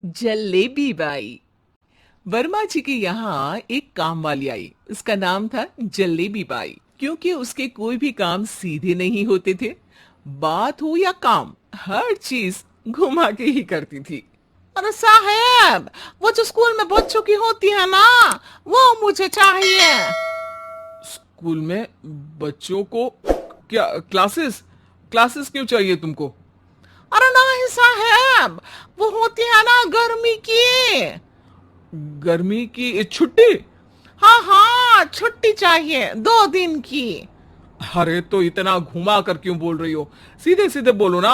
Jalebi by. Verma जी के यहाँ एक काम वाली आई। उसका नाम था जलेबी बाई, क्योंकि उसके कोई भी काम सीधे नहीं होते थे। बात हो या काम, हर चीज घुमा के ही करती थी। अरे साहब, वो जो स्कूल में बच्चों की होती है ना, वो मुझे चाहिए। स्कूल में बच्चों को क्या क्लासेस क्लासेस क्यों चाहिए तुमको? अरे नहीं साहब, वो होती है ना गर्मी की। गर्मी की छुट्टी? हाँ हाँ, छुट्टी चाहिए 2 दिन की। अरे तो इतना घुमा कर क्यों बोल रही हो? सीधे सीधे बोलो ना।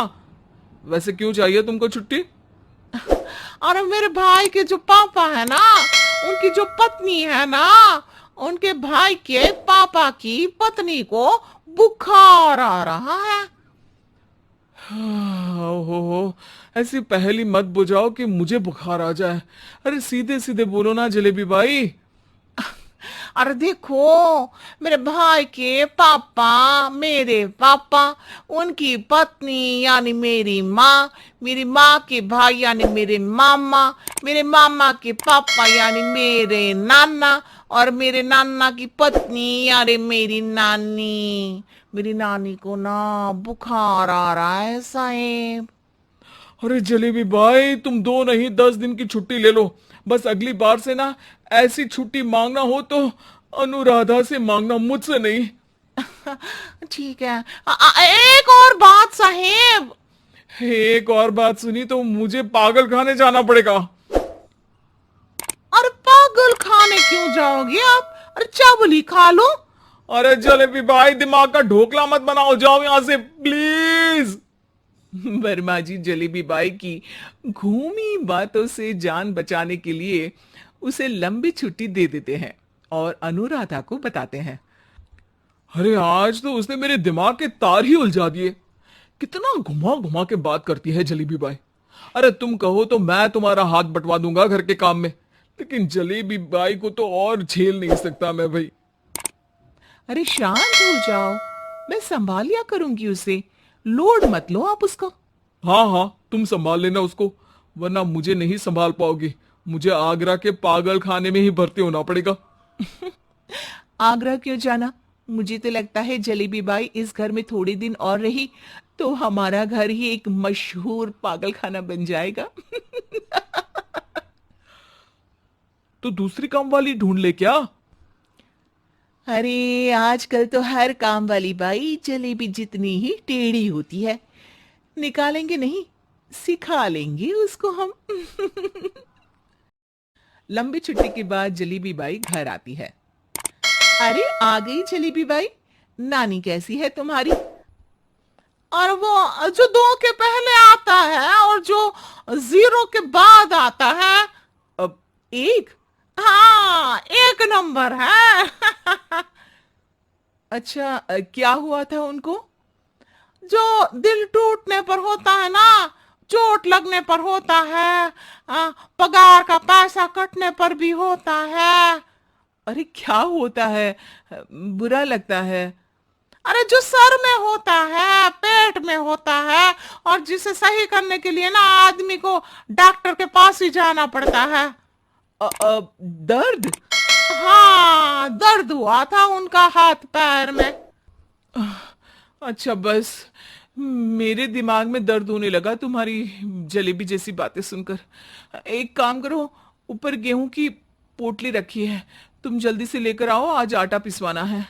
वैसे क्यों चाहिए तुमको छुट्टी? अरे मेरे भाई के जो पापा है ना, उनकी जो पत्नी है ना, उनके भाई के पापा की पत्नी को बुखार आ रहा है। ओहो, ऐसी पहेली मत बुझाओ कि मुझे बुखार आ जाए। अरे सीधे सीधे बोलो ना जलेबी भाई। अरे देखो, मेरे भाई के पापा, मेरे पापा, उनकी पत्नी यानी मेरी माँ के भाई यानी मेरे मामा के पापा यानी मेरे नाना, और मेरे नाना की पत्नी यानी मेरी नानी को ना बुखार आ रहा है साहेब। अरे जलेबी भाई, तुम 2 नहीं 10 दिन की छुट्टी ले लो। बस अगली बार से ना ऐसी छुट्टी मांगना हो तो अनुराधा से मांगना, मुझसे नहीं। ठीक है। एक और बात साहेब। एक और बात सुनी तो मुझे पागल खाने जाना पड़ेगा। अरे पागल खाने क्यों जाओगे आप? अरे चावल खा लो। अरे जलेबी भाई, दिमाग का ढोकला मत बनाओ, जाओ यहां से प्लीज। वर्मा जी जलेबी बाई की घूमी बातों से जान बचाने के लिए उसे लंबी छुट्टी दे देते हैं और अनुराधा को बताते हैं। अरे आज तो उसने मेरे दिमाग के तार ही उलझा दिए। कितना घुमा घुमा के बात करती है जलेबी बाई। अरे तुम कहो तो मैं तुम्हारा हाथ बंटवा दूंगा घर के काम में, लेकिन जलेबी बाई को तो और झेल नहीं सकता मैं भाई। अरे शांत हो जाओ, मैं संभाल लिया करूंगी उसे। लोड मत लो आप उसका। हाँ हाँ, तुम संभाल लेना उसको, वरना मुझे नहीं संभाल पाओगी। मुझे आगरा के पागल खाने में ही भर्ती होना पड़ेगा। आगरा क्यों जाना? मुझे तो लगता है जलेबी बाई इस घर में थोड़े दिन और रही तो हमारा घर ही एक मशहूर पागल खाना बन जाएगा। तो दूसरी काम वाली ढूंढ ले क्या? अरे आजकल तो हर काम वाली बाई जलेबी जितनी ही टेढ़ी होती है। निकालेंगे नहीं, सिखा लेंगे उसको हम। लंबी छुट्टी के बाद जलेबी बाई घर आती है। अरे आ गई जलेबी बाई, नानी कैसी है तुम्हारी? और वो जो 2 के पहले आता है और जो 0 के बाद आता है। अब 1? हाँ, 1 नंबर है। अच्छा, क्या हुआ था उनको? जो दिल टूटने पर होता है ना, चोट लगने पर होता है, पगार का पैसा कटने पर भी होता है। अरे क्या होता है? बुरा लगता है? अरे जो सर में होता है, पेट में होता है, और जिसे सही करने के लिए ना आदमी को डॉक्टर के पास ही जाना पड़ता है। दर्द? हाँ, दर्द हुआ था उनका हाथ पैर में। अच्छा बस, मेरे दिमाग में दर्द होने लगा तुम्हारी जलेबी जैसी बातें सुनकर। एक काम करो, ऊपर गेहूं की पोटली रखी है, तुम जल्दी से लेकर आओ, आज आटा पिसवाना है।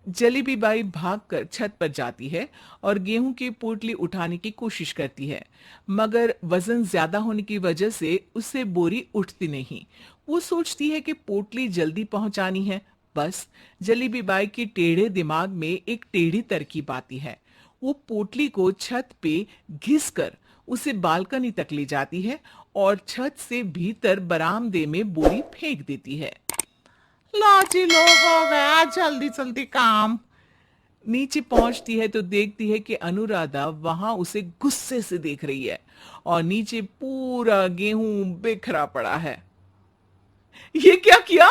जलेबी बाई भागकर छत पर जाती है और गेहूं की पोटली उठाने की कोशिश करती है, मगर वजन ज्यादा होने की वजह से उससे बोरी उठती नहीं। वो सोचती है कि पोटली जल्दी पहुंचानी है। बस जलेबी बाई के टेढ़े दिमाग में एक टेढ़ी तरकीब आती है। वो पोटली को छत पे घिस कर उसे बालकनी तक ले जाती है और छत से भीतर बरामदे में बोरी फेंक देती है। लो जी लो, हो गया जल्दी जल्दी काम। नीचे पहुंचती है तो देखती है कि अनुराधा वहां उसे गुस्से से देख रही है और नीचे पूरा गेहूं बिखरा पड़ा है। ये क्या किया?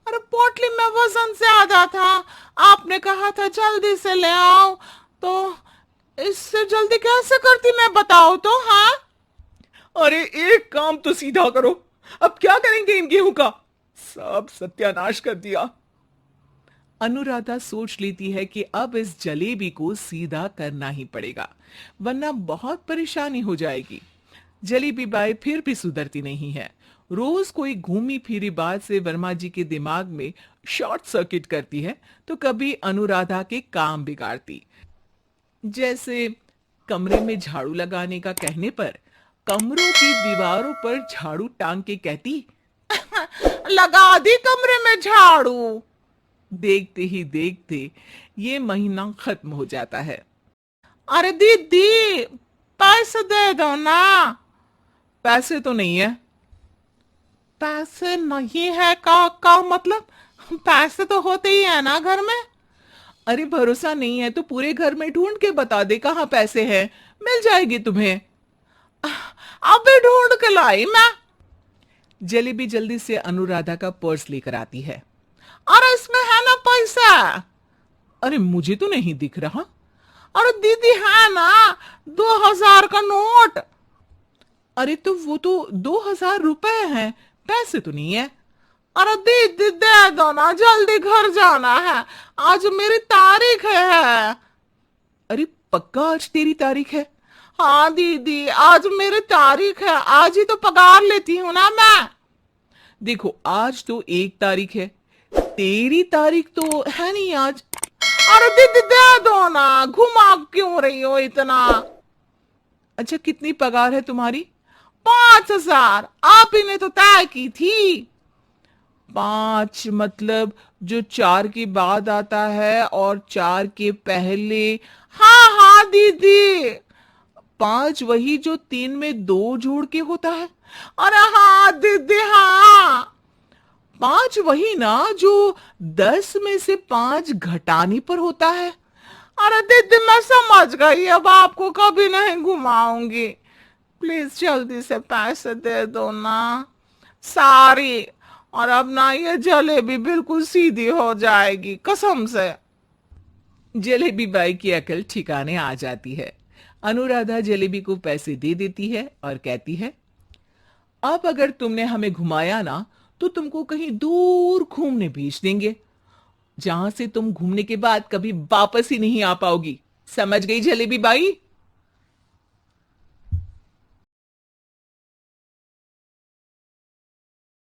अरे पोटली में वजन ज्यादा था, आपने कहा था जल्दी से ले आओ, तो इससे जल्दी कैसे करती मैं बताओ तो। हाँ, अरे एक काम तो सीधा करो, अब क्या करेंगे इन गेहूं का? सब सत्यानाश कर दिया। अनुराधा सोच लेती है कि अब इस जलेबी को सीधा करना ही पड़ेगा, वरना बहुत परेशानी हो जाएगी। जलेबी बाई फिर भी सुधरती नहीं है। रोज कोई घूमी फिरी बात से वर्मा जी के दिमाग में शॉर्ट सर्किट करती है, तो कभी अनुराधा के काम बिगाड़ती। जैसे कमरे में झाड़ू लगाने का कहने पर कमरों की दीवारों पर झाड़ू टांग के कहती, लगा दी कमरे में झाड़ू। देखते ही देखते ये महीना खत्म हो जाता है। अरे दीदी, पैसे दे दो ना। पैसे तो नहीं है। पैसे नहीं है का मतलब? पैसे तो होते ही है ना घर में। अरे भरोसा नहीं है तो पूरे घर में ढूंढ के बता दे कहाँ पैसे हैं, मिल जाएगी तुम्हें। अभी ढूंढ के लाई मैं। जलेबी जल्दी से अनुराधा का पर्स लेकर आती है। अरे इसमें है ना पैसा? अरे मुझे तो नहीं दिख रहा। अरे दीदी है ना, 2000 का नोट। अरे तो वो तो 2000 रुपए हैं, पैसे तो नहीं है। अरे दीदी दे दो ना, जल्दी घर जाना है, आज मेरी तारीख है। अरे पक्का आज तेरी तारीख है? हाँ दीदी, आज मेरी तारीख है, आज ही तो पगार लेती हूँ ना मैं। देखो आज तो 1 तारीख है, तेरी तारीख तो है नहीं आज। अरे दीदी दे दो ना, घुमा क्यों रही हो इतना? अच्छा कितनी पगार है तुम्हारी? 5000, आप ही ने तो तय की थी। 5 मतलब जो 4 के बाद आता है और 4 के पहले। हाँ हाँ दीदी। 5 वही जो 3 में 2 जोड़ के होता है। अरे हाँ दीदी हाँ। 5 वही ना जो 10 में से 5 घटाने पर होता है। अरे दीदी मैं समझ गई, अब आपको कभी नहीं घुमाऊंगी, प्लीज जल्दी से पैसे दे दो ना, सारी। और अब ना ये जलेबी बिल्कुल सीधी हो जाएगी कसम से। जलेबी बाई की अकल ठिकाने आ जाती है। अनुराधा जलेबी को पैसे दे देती है और कहती है, अब अगर तुमने हमें घुमाया ना तो तुमको कहीं दूर घूमने भेज देंगे, जहां से तुम घूमने के बाद कभी वापस ही नहीं आ पाओगी। समझ गई जलेबी बाई?